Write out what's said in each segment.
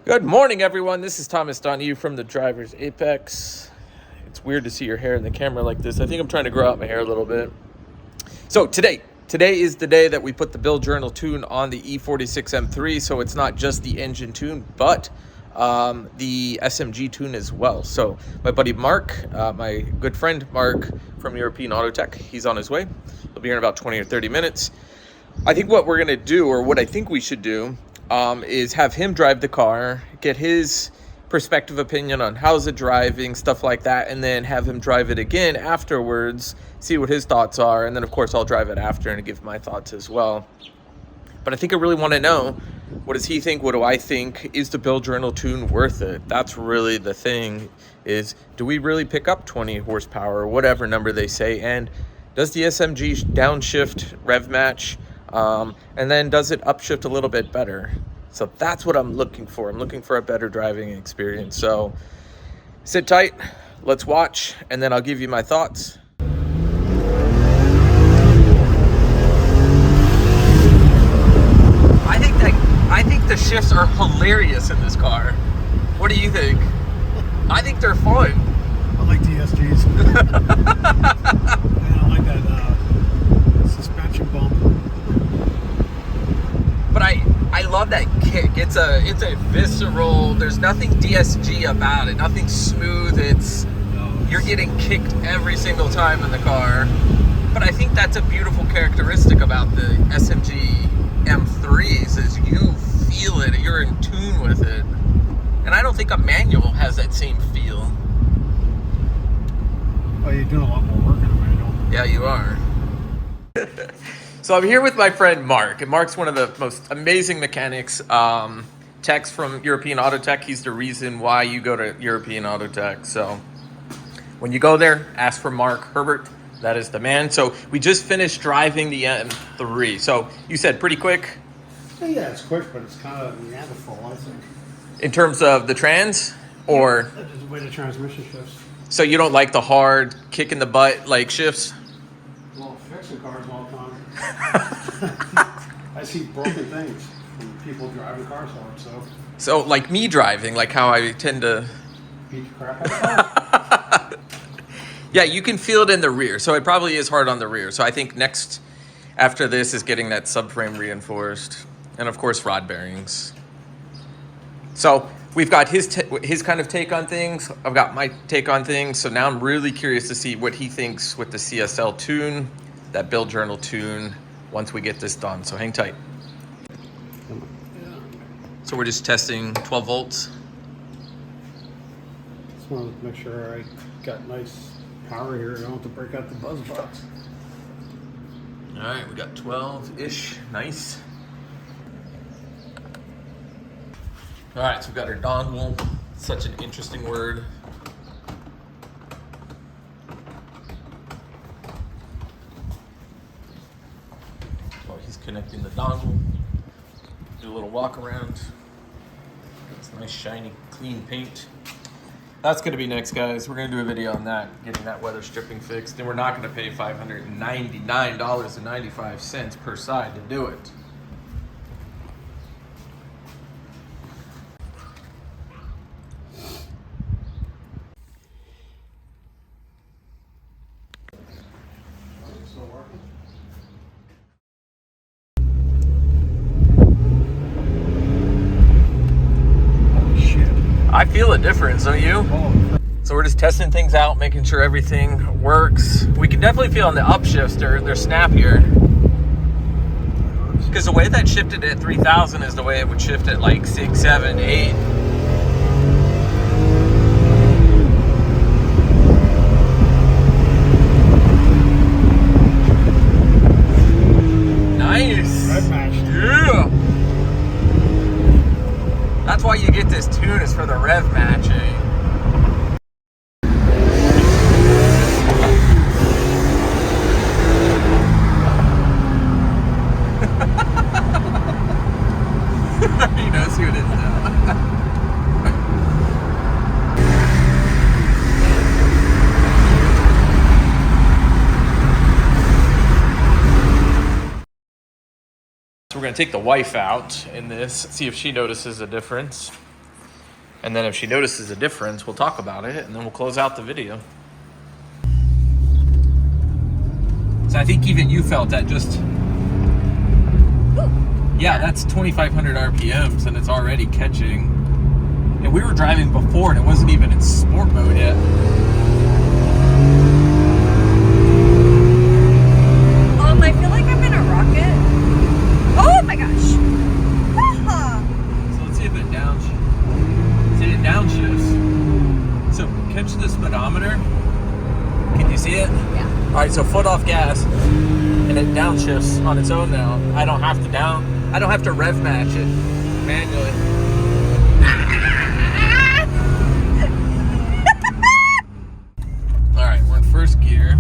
Good morning, everyone. This is Thomas Donahue from the Driver's Apex. It's weird to see your hair in the camera like this. I think I'm trying to grow out my hair a little bit. So today is the day that we put the Buildjournal tune on the E46 M3. So it's not just the engine tune, but the SMG tune as well. So my buddy Mark, my good friend Mark from European Auto Tech, he's on his way. He'll be here in about 20 or 30 minutes. I think what we're gonna do, or what I think we should do, is have him drive the car, get his perspective opinion on how's it driving, stuff like that, and then have him drive it again afterwards, see what his thoughts are, and then of course I'll drive it after and give my thoughts as well. But I think I really want to know, what does he think? What do I think? Is the Buildjournal tune worth it? That's really the thing, is do we really pick up 20 horsepower or whatever number they say? And does the SMG downshift rev match? And then does it upshift a little bit better? So that's what I'm looking for. I'm looking for a better driving experience. So sit tight, let's watch, and then I'll give you my thoughts. I think the shifts are hilarious in this car. What do you think? I think they're fun. I like DSGs. And I like that suspension bump. But I love that kick. It's a visceral. There's nothing DSG about it. Nothing smooth. You're getting kicked every single time in the car. But I think that's a beautiful characteristic about the SMG M3s, is you feel it. You're in tune with it. And I don't think a manual has that same feel. Oh, you're doing a lot more work in a manual. Yeah, you are. So I'm here with my friend Mark, and Mark's one of the most amazing mechanics, techs from European Auto Tech. He's the reason why you go to European Auto Tech. So when you go there, ask for Mark Herbert. That is the man. So we just finished driving the M3. So you said pretty quick? Yeah, it's quick, but it's kind of Neanderthal, I think. In terms of the trans? Or That's just the way the transmission shifts. so you don't like the hard kick in the butt like shifts? Well, fixing cars all the time. I see broken things from people driving cars hard, So like me driving, like how I tend to beat the crap out of it. Yeah, you can feel it in the rear. So it probably is hard on the rear. So I think next after this is getting that subframe reinforced. And of course, rod bearings. So we've got his kind of take on things. I've got my take on things. So now I'm really curious to see what he thinks with the CSL tune, that Buildjournal tune, once we get this done. So hang tight. So we're just testing 12 volts. Just want to make sure I got nice power here. I don't have to break out the buzz box. All right, we got 12-ish. Nice. All right, so we've got our dongle. Such an interesting word. Well, he's connecting the dongle. Do a little walk around. It's nice, shiny, clean paint. That's going to be next, guys. We're going to do a video on that, getting that weather stripping fixed. And we're not going to pay $599.95 per side to do it. Still working? Holy shit. I feel a difference, don't you? Oh, So we're just testing things out, making sure everything works. We can definitely feel on the upshifts, they're snappier. Because the way that shifted at 3,000 is the way it would shift at like 6, 7, 8. Nice. red matched. Yeah. That's why you get this tune, is for the rev matching. He knows who it is now. So we're going to take the wife out in this, see if she notices a difference. And then if she notices a difference, we'll talk about it, and then we'll close out the video. So I think even you felt that just... Yeah, that's 2,500 RPMs, and it's already catching. And we were driving before, and it wasn't even in sport mode yet. I feel like I'm in a rocket. Oh my gosh. So let's see if it downshifts. See, it downshifts. So catch the speedometer. Can you see it? Yeah. All right, so foot off gas, and it downshifts on its own now. I don't have to rev match it manually. All right, we're in first gear.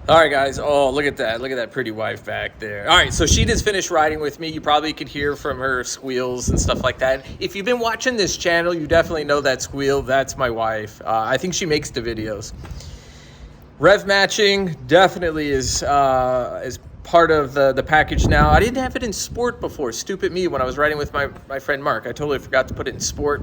All right, guys. Oh, look at that. Look at that pretty wife back there. All right, so she just finished riding with me. You probably could hear from her squeals and stuff like that. If you've been watching this channel, you definitely know that squeal. That's my wife. I think she makes the videos. Rev matching definitely is part of the package now. I didn't have it in sport before. Stupid me when I was riding with my friend Mark. I totally forgot to put it in sport.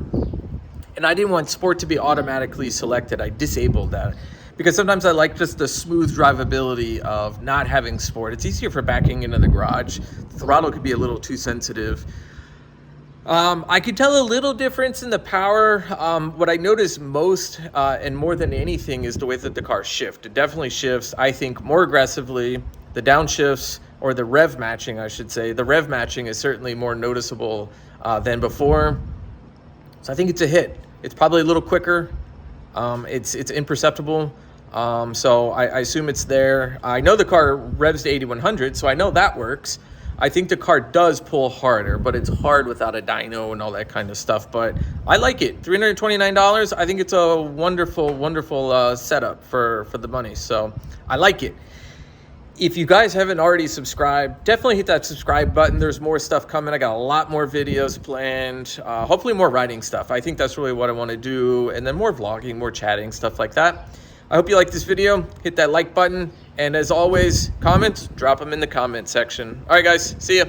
And I didn't want sport to be automatically selected. I disabled that. Because sometimes I like just the smooth drivability of not having sport. It's easier for backing into the garage. The throttle could be a little too sensitive. I could tell a little difference in the power. What I notice most and more than anything is the way that the car shifts. It definitely shifts, I think, more aggressively. The downshifts, or the rev matching, I should say. The rev matching is certainly more noticeable than before. So I think it's a hit. It's probably a little quicker. It's imperceptible. So I assume it's there. I know the car revs to 8,100, so I know that works. I think the car does pull harder, but it's hard without a dyno and all that kind of stuff. But I like it. $329. I think it's a wonderful, wonderful setup for the money. So I like it. If you guys haven't already subscribed, definitely hit that subscribe button. There's more stuff coming. I got a lot more videos planned. Hopefully more riding stuff. I think that's really what I want to do. And then more vlogging, more chatting, stuff like that. I hope you like this video. Hit that like button. And as always, comments, drop them in the comment section. All right, guys. See ya.